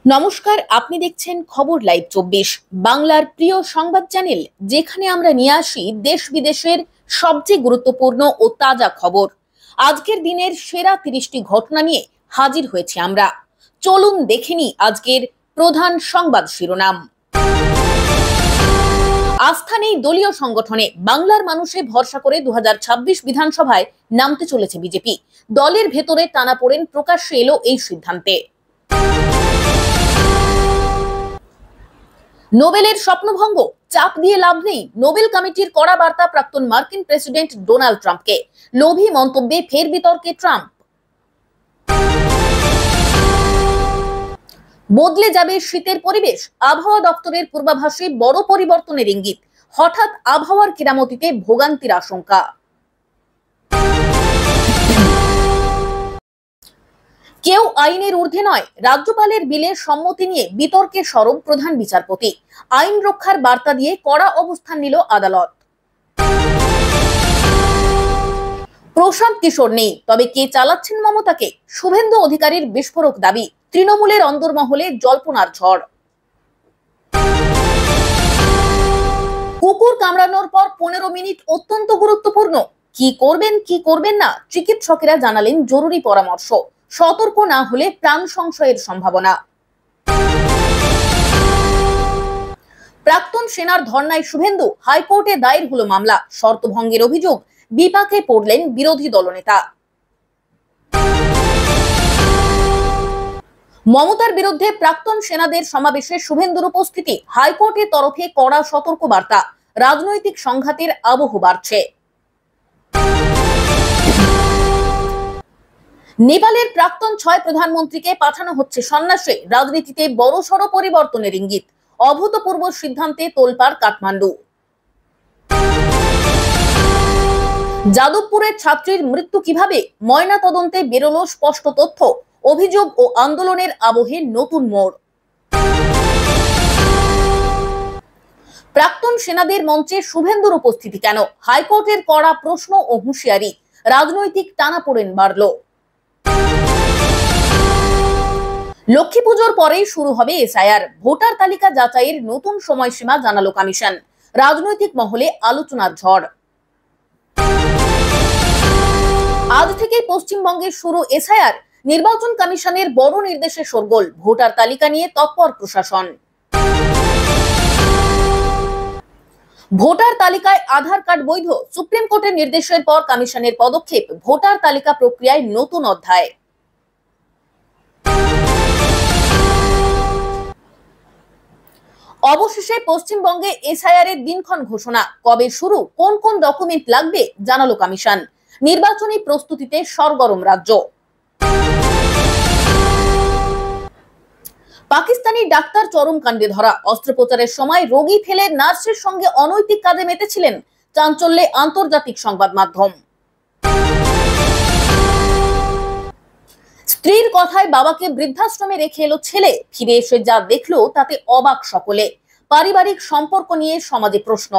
নমস্কার, আপনি দেখছেন খবর লাইভ 24 বাংলার প্রিয় সংবাদ চ্যানেল, যেখানে আমরা নিয়ে আসি দেশ বিদেশের সবচেয়ে গুরুত্বপূর্ণ ও তাজা খবর। আজকের দিনের সেরা 30টি ঘটনা নিয়ে হাজির হয়েছে আমরা। চলুন দেখে নিই আজকের প্রধান সংবাদ শিরোনাম। আস্থা নেই দলীয় সংগঠনে, বাংলার মানুষে ভরসা করে 2026 বিধানসভায় নামতে চলেছে বিজেপি। দলের ভেতরে টানাপোড়েন প্রকাশ্যে এলো এই সিদ্ধান্তে। নোবেলের স্বপ্নভঙ্গ, চাপ দিয়ে লাভ নেই, নোবেল কমিটির কড়া বার্তা প্রাক্তন মার্কিন প্রেসিডেন্ট ডোনাল্ড ট্রাম্পকে। লোভী মন্তব্যে ফের বিতর্কে ট্রাম্প। বদলে যাবে শীতের পরিবেশ, আবহাওয়া দপ্তরের পূর্বাভাসে বড় পরিবর্তনের ইঙ্গিত। হঠাৎ আবহাওয়ার কেরামতিতে ভোগান্তির আশঙ্কা। কেউ আইনের ঊর্ধ্বে নয়, রাজ্যপালের বিলে সম্মতি নিয়ে বিতর্কে সরব প্রধান বিচারপতি। আইন রক্ষার বার্তা দিয়ে কড়া অবস্থান নিল আদালত। প্রশান্ত কিশোর নেই, তবে কে চালাচ্ছেন মমতাকে? শুভেন্দু অধিকারীর বিস্ফোরক দাবি। তৃণমূলের অন্দরমহলে জল্পনার ঝড়। কুকুর কামড়ানোর পর 15 মিনিট অত্যন্ত গুরুত্বপূর্ণ। কি করবেন না, চিকিৎসকেরা জানালেন জরুরি পরামর্শ। সতর্ক না হলে প্রাণ সংশয়ের সম্ভাবনা। প্রাক্তন সেনার ধর্নায় শুভেন্দু, হাইকোর্টে দায়ের হলো মামলা। শর্তভঙ্গের অভিযোগ, বিপাকে পড়লেন বিরোধী দলনেতা। মমতার বিরুদ্ধে প্রাক্তন সেনাদের সমাবেশে শুভেন্দুর উপস্থিতি, হাইকোর্টের তরফে কড়া সতর্ক বার্তা। রাজনৈতিক সংঘাতের আবহ বাড়ছে। নেপালের প্রাক্তন 6 প্রধানমন্ত্রীকে পাঠানো হচ্ছে সন্ন্যাসে, রাজনীতিতে বড়সড় পরিবর্তনের ইঙ্গিত। অভূতপূর্ব সিদ্ধান্তে তোলপাড় কাঠমান্ডু। যাদবপুরের ছাত্রীর মৃত্যু কিভাবে, ময়না তদন্তে বেরোলো স্পষ্ট তথ্য। অভিযোগ ও আন্দোলনের আবহে নতুন মোড়। প্রাক্তন সেনাদের মঞ্চে শুভেন্দুর উপস্থিতি কেন, হাইকোর্টের কড়া প্রশ্ন ও হুঁশিয়ারি। রাজনৈতিক টানাপোড়েন বাড়ল। লক্ষ্মী পুজোর পরেই শুরু হবে এসআইআর, ভোটার তালিকা যাচাইয়ের নতুন সময়সীমা জানালো কমিশন। রাজনৈতিক মহলে আলোচনার ঝড়। আজ থেকে পশ্চিমবঙ্গে শুরু এসআইআর, নির্বাচন কমিশনের বড় নির্দেশে শোরগোল। ভোটার তালিকা নিয়ে তৎপর প্রশাসন। ভোটার তালিকায় আধার কার্ড বৈধ, সুপ্রিম কোর্টের নির্দেশের পর কমিশনের পদক্ষেপ। ভোটার তালিকা প্রক্রিয়ায় নতুন অধ্যায়। অবশেষে পশ্চিমবঙ্গে এসআইআর এর দিনক্ষণ ঘোষণা। কবে শুরু, কোন কোন ডকুমেন্ট লাগবে জানালো কমিশন। নির্বাচনী প্রস্তুতিতে সরগরম রাজ্য। পাকিস্তানি ডাক্তার চরম কাণ্ডে ধরা, অস্ত্রোপচারের সময় রোগী ফেলে নার্সের সঙ্গে অনৈতিক কাজে মেতেছিলেন। চাঞ্চল্যে আন্তর্জাতিক সংবাদ মাধ্যম। স্ত্রীর কথায় বাবাকে বৃদ্ধাশ্রমে রেখে এলো ছেলে, ফিরে এসে যা দেখলো তাতে অবাক সকলে। পারিবারিক সম্পর্ক নিয়ে সমাজে প্রশ্ন।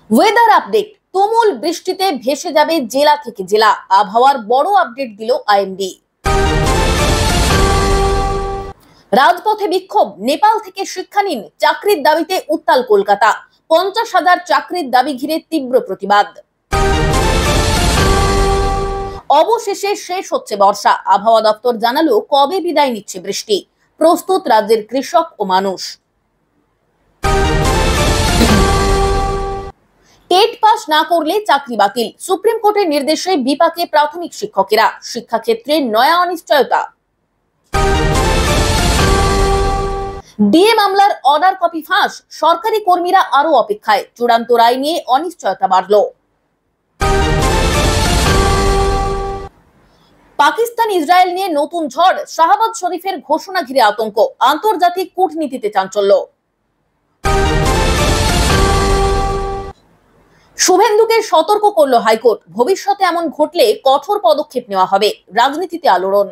ওয়েদার আপডেট, তুমুল বৃষ্টিতে ভেসে যাবে জেলা থেকে জেলা। আবহাওয়ার বড় আপডেট দিল আইএমডি। রাজপথে বিক্ষোভ, নেপাল থেকে শিক্ষা নিন, চাকরির দাবিতে উত্তাল কলকাতা। 50,000 চাকরির দাবি ঘিরে তীব্র প্রতিবাদ। অবশেষে শেষ হচ্ছে বর্ষা, আবহাওয়া দপ্তর জানালো কবে বিদায় নিচ্ছে বৃষ্টি। প্রস্তুত রাজ্যের কৃষক ও মানুষ। টেট পাস না করলে চাকরি বাতিল, সুপ্রিম কোর্টের নির্দেশে বিপাকে প্রাথমিক শিক্ষকেরা। শিক্ষাক্ষেত্রে নয়া অনিশ্চয়তা। ডিএ মামলার অর্ডার কপি ফাঁস, সরকারি কর্মীরা আরো অপেক্ষায়। চূড়ান্ত রায় নিয়ে অনিশ্চয়তা বাড়ল। পাকিস্তান ইসরায়েল নিয়ে নতুন ঝড়, শাহবাজ শরীফের ঘোষণা ঘিরে আতঙ্ক। আন্তর্জাতিক কূটনীতিতে চাঞ্চল্য। শুভেন্দুকে সতর্ক করল হাইকোর্ট, ভবিষ্যতে এমন ঘটলে কঠোর পদক্ষেপ নেওয়া হবে। রাজনীতিতে আলোড়ন।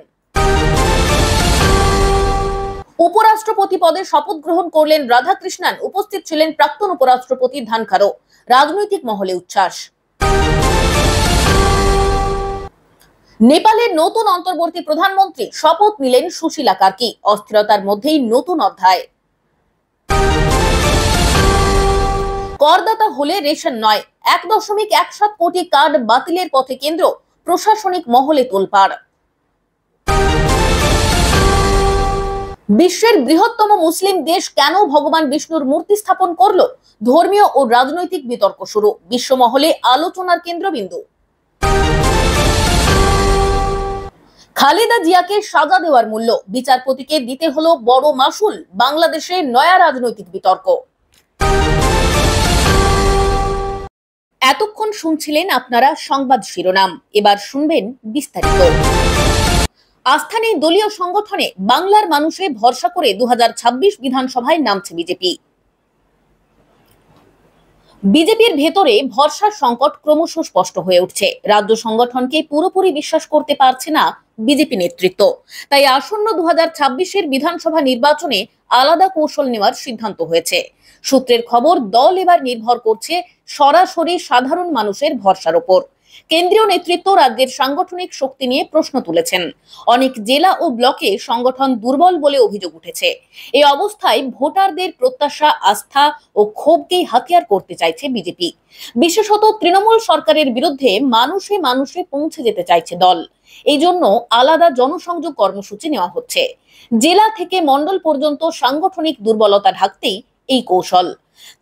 উপরাষ্ট্রপতি পদে শপথ গ্রহণ করলেন রাধাকৃষ্ণন, উপস্থিত ছিলেন প্রাক্তন উপরাষ্ট্রপতি ধানখারো। রাজনৈতিক মহলে উচ্ছ্বাস। নেপালের নতুন অন্তর্বর্তী প্রধানমন্ত্রী শপথ নিলেন সুশীলা কার্কি। অস্থিরতার মধ্যেই নতুন অধ্যায়। করদাতা হলে রেশন নয়, 1.17 কোটি কার্ড বাতিলের পথে কেন্দ্র, প্রশাসনিক মহলে তোলপাড়। বিশ্বের বৃহত্তম মুসলিম দেশ কেন ভগবান বিষ্ণুর মূর্তি স্থাপন করলো? ধর্মীয় ও রাজনৈতিক বিতর্ক শুরু, বিশ্বমহলে আলোচনার কেন্দ্রবিন্দু। খালেদা জিয়াকে সাজা দেওয়ার মূল্য, বিচারপতিকে দিতে হলো বড় মাসুল, বাংলাদেশে নয়া রাজনৈতিক বিতর্ক। এতক্ষণ শুনছিলেন আপনারা সংবাদ শিরোনাম, এবার শুনবেন বিস্তারিত। আস্থা নেই দলীয় সংগঠনে, বাংলার মানুষে ভরসা করে 2026 বিধানসভায় নামছে বিজেপি। বিজেপির ভেতরে ভরসার সংকট ক্রমশ স্পষ্ট হয়ে উঠছে। রাজ্য সংগঠনকে পুরোপুরি বিশ্বাস করতে পারছে না বিজেপি নেতৃত্ব। তাই আসন্ন 2026-এর বিধানসভা নির্বাচনে আলাদা কৌশল নেওয়ার সিদ্ধান্ত হয়েছে। সূত্রের খবর, দল এবার নির্ভর করছে সরাসরি সাধারণ মানুষের ভরসার উপর। কেন্দ্রীয় নেতৃত্ব রাজ্যের সাংগঠনিক শক্তি নিয়ে প্রশ্ন তুলেছেন। অনেক জেলা ও ব্লকে সংগঠন দুর্বল বলে অভিযোগ উঠেছে। এই অবস্থায় ভোটারদের প্রত্যাশা, আস্থা ও ক্ষোভকেই হাতিয়ার করতে চাইছে বিজেপি। বিশেষত তৃণমূল সরকারের বিরুদ্ধে মানুষে মানুষে পৌঁছে যেতে চাইছে দল। এই জন্য আলাদা জনসংযোগ কর্মসূচি নেওয়া হচ্ছে। জেলা থেকে মণ্ডল পর্যন্ত সাংগঠনিক দুর্বলতা ঢাকতেই এই কৌশল।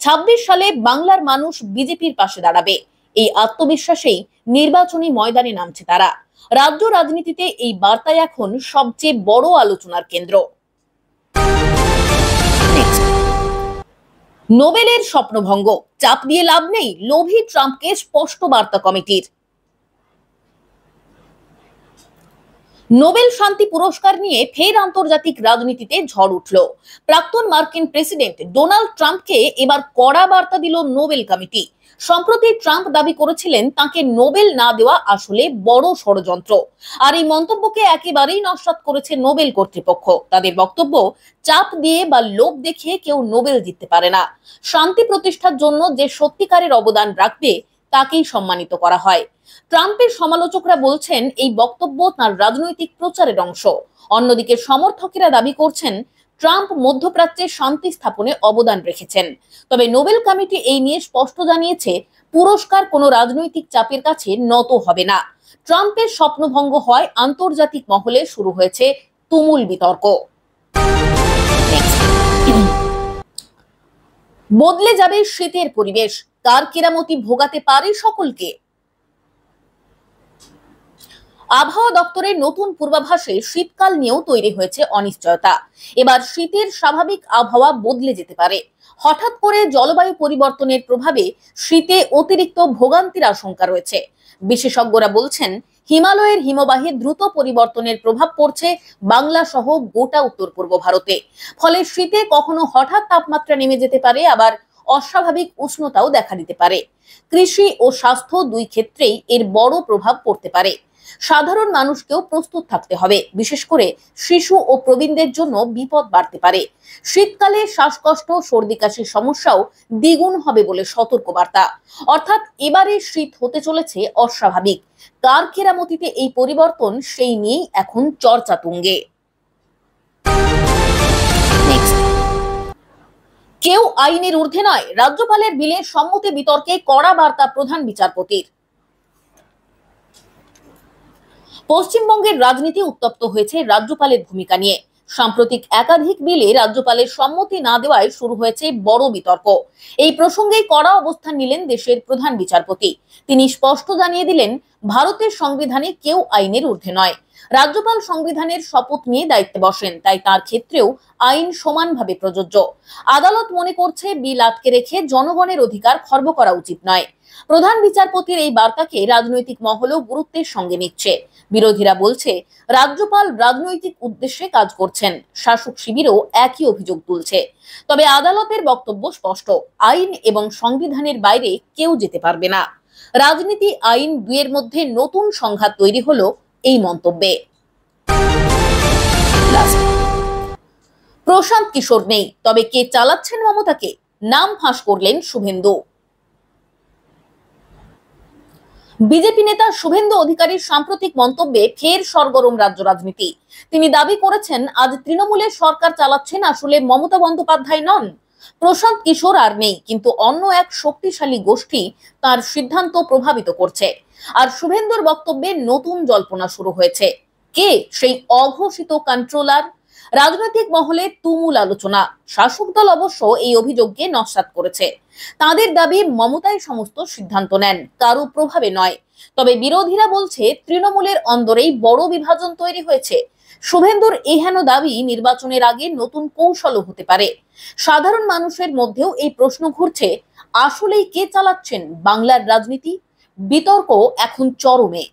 26 সালে বাংলার মানুষ বিজেপির পাশে দাঁড়াবে, এই আত্মবিশ্বাসেই নির্বাচনী ময়দানে নামছে তারা। রাজ্য রাজনীতিতে এই বার্তাই এখন সবচেয়ে বড় আলোচনার কেন্দ্র। নোবেলের স্বপ্নভঙ্গ, চাপ দিয়ে লাভ নেই, লোভী ট্রাম্পকে স্পষ্ট বার্তা কমিটির। নোবেল শান্তি পুরস্কার নিয়ে ফের আন্তর্জাতিক রাজনীতিতে ঝড় উঠল। প্রাক্তন মার্কিন প্রেসিডেন্ট ডোনাল্ড ট্রাম্পকে এবার কড়া বার্তা দিল নোবেল কমিটি। সম্প্রতি ট্রাম্প দাবি করেছিলেন তাকে নোবেল না দেওয়া আসলে বড় ষড়যন্ত্র। আর এই মন্তব্যকে একেবারেই নস্যাৎ করেছে নোবেল কর্তৃপক্ষ। তাদের বক্তব্য, চাপ দিয়ে বা লোভ দেখিয়ে কেউ নোবেল জিততে পারে না। শান্তি প্রতিষ্ঠার জন্য যে সত্যিকারের অবদান রাখবে তাকেই সম্মানিত করা হয়। ট্রাম্পের সমালোচকরা বলছেন এই বক্তব্য তার রাজনৈতিক প্রচারের অংশ। অন্যদিকে সমর্থকেরা দাবি করছেন ট্রাম্প মধ্যপ্রাচ্যে শান্তি স্থাপনে অবদান রেখেছেন। তবে নোবেল কমিটি এই নিয়ে স্পষ্ট জানিয়েছে, পুরস্কার কোনো রাজনৈতিক চাপের কাছে নত হবে না। ট্রাম্পের স্বপ্নভঙ্গ হয় আন্তর্জাতিক মহলে শুরু হয়েছে তুমুল বিতর্ক। বদলে যাবে শীতের পরিবেশ, কার কেরামতি ভোগাতে পারে সকলকে। আবহাওয়া দপ্তরের নতুন পূর্বাভাসে শীতকাল নিয়েও তৈরি হয়েছে অনিশ্চয়তা। এবার শীতের স্বাভাবিক আবহাওয়া বদলে যেতে পারে। হঠাৎ করে জলবায়ু পরিবর্তনের প্রভাবে শীতে অতিরিক্ত ভোগান্তির আশঙ্কা রয়েছে। বিশেষজ্ঞরা বলছেন, হিমালয়ের হিমবাহে দ্রুত পরিবর্তনের প্রভাব পড়ছে বাংলা সহ গোটা উত্তর পূর্ব ভারতে। ফলে শীতে কখনো হঠাৎ তাপমাত্রা নেমে যেতে পারে, আবার অস্বাভাবিক উষ্ণতাও দেখা দিতে পারে। কৃষি ও স্বাস্থ্য দুই ক্ষেত্রেই এর বড় প্রভাব পড়তে পারে। সাধারণ মানুষকেও প্রস্তুত থাকতে হবে, বিশেষ করে শিশু ও প্রবীণদের জন্য বিপদ বাড়তে পারে। শীতকালে শ্বাসকষ্ট, সর্দি কাশির সমস্যাও দ্বিগুণ হবে বলে সতর্কবার্তা। অর্থাৎ এবারে শীত হতে চলেছে অস্বাভাবিক। কার কেরামতিতে এই পরিবর্তন, সেই নিয়েই এখন চর্চা তুঙ্গে। কেউ আইনের ঊর্ধ্বে নয়, রাজ্যপালের বিলে সম্মতি বিতর্কে কড়া বার্তা প্রধান বিচারপতির। পশ্চিমবঙ্গের রাজনীতি উত্তপ্ত হয়েছে রাজ্যপালের ভূমিকা নিয়ে। সাম্প্রতিক একাধিক বিলে রাজ্যপালের সম্মতি না দেওয়ায় শুরু হয়েছে বড় বিতর্ক। এই প্রসঙ্গে কড়া অবস্থান নিলেন দেশের প্রধান বিচারপতি। তিনি স্পষ্ট জানিয়ে দিলেন, ভারতের সংবিধানে কেউ আইনের ঊর্ধ্বে নয়। রাজ্যপাল সংবিধানের শপথ নিয়ে দায়িত্বে বসেন, তাই তার ক্ষেত্রেও আইন সমানভাবে প্রযোজ্য। আদালত মনে করছে বিল আটকে রেখে জনগণের অধিকার খর্ব করা উচিত নয়। প্রধান বিচারপতির এই বার্তাকে রাজনৈতিক মহলও গুরুত্বের সঙ্গে নিচ্ছে। বিরোধীরা বলছে, রাজ্যপাল রাজনৈতিক উদ্দেশ্যে কাজ করছেন। শাসক শিবিরও একই অভিযোগ তুলছে। তবে আদালতের বক্তব্য স্পষ্ট, আইন এবং সংবিধানের বাইরে কেউ যেতে পারবে না। রাজনীতি, আইন দুয়ের মধ্যে নতুন সংঘাত তৈরি হলো এই মন্তব্যে। প্রশান্ত কিশোর নেই, তবে কে চালাচ্ছেন মমতাকে? নাম ফাঁস করলেন শুভেন্দু। বিজেপি নেতা শুভেন্দু অধিকারীর সাম্প্রতিক মন্তব্যে ফের সরগরম রাজ্য রাজনীতি। তিনি দাবি করেছেন, আজ তৃণমূলের সরকার চালাচ্ছেন আসলে মমতা বন্দ্যোপাধ্যায় নন, প্রশান্ত কিশোর আর নেই, কিন্তু অন্য এক শক্তিশালী গোষ্ঠী তার সিদ্ধান্ত প্রভাবিত করছে। আর শুভেন্দুর বক্তব্যে নতুন জল্পনা শুরু হয়েছে, কে সেই অঘোষিত কন্ট্রোলার? রাজনৈতিক মহলে তুমুল আলোচনা। শাসক দল অবশ্য এই অভিযোগকে নস্যাৎ করেছে। তাদের দাবি, মমতাই সমস্ত সিদ্ধান্ত নেন, কারো প্রভাবে নয়। তবে বিরোধীরা বলছে, তৃণমূলের অন্দরেই বড় বিভাজন তৈরি হয়েছে। শুভেন্দুর এহেন দাবি নির্বাচনের আগে নতুন কৌশলও হতে পারে। সাধারণ মানুষের মধ্যেও এই প্রশ্ন ঘুরছে, আসলেই কে চালাচ্ছেন বাংলার রাজনীতি? বিতর্ক এখন চরমে।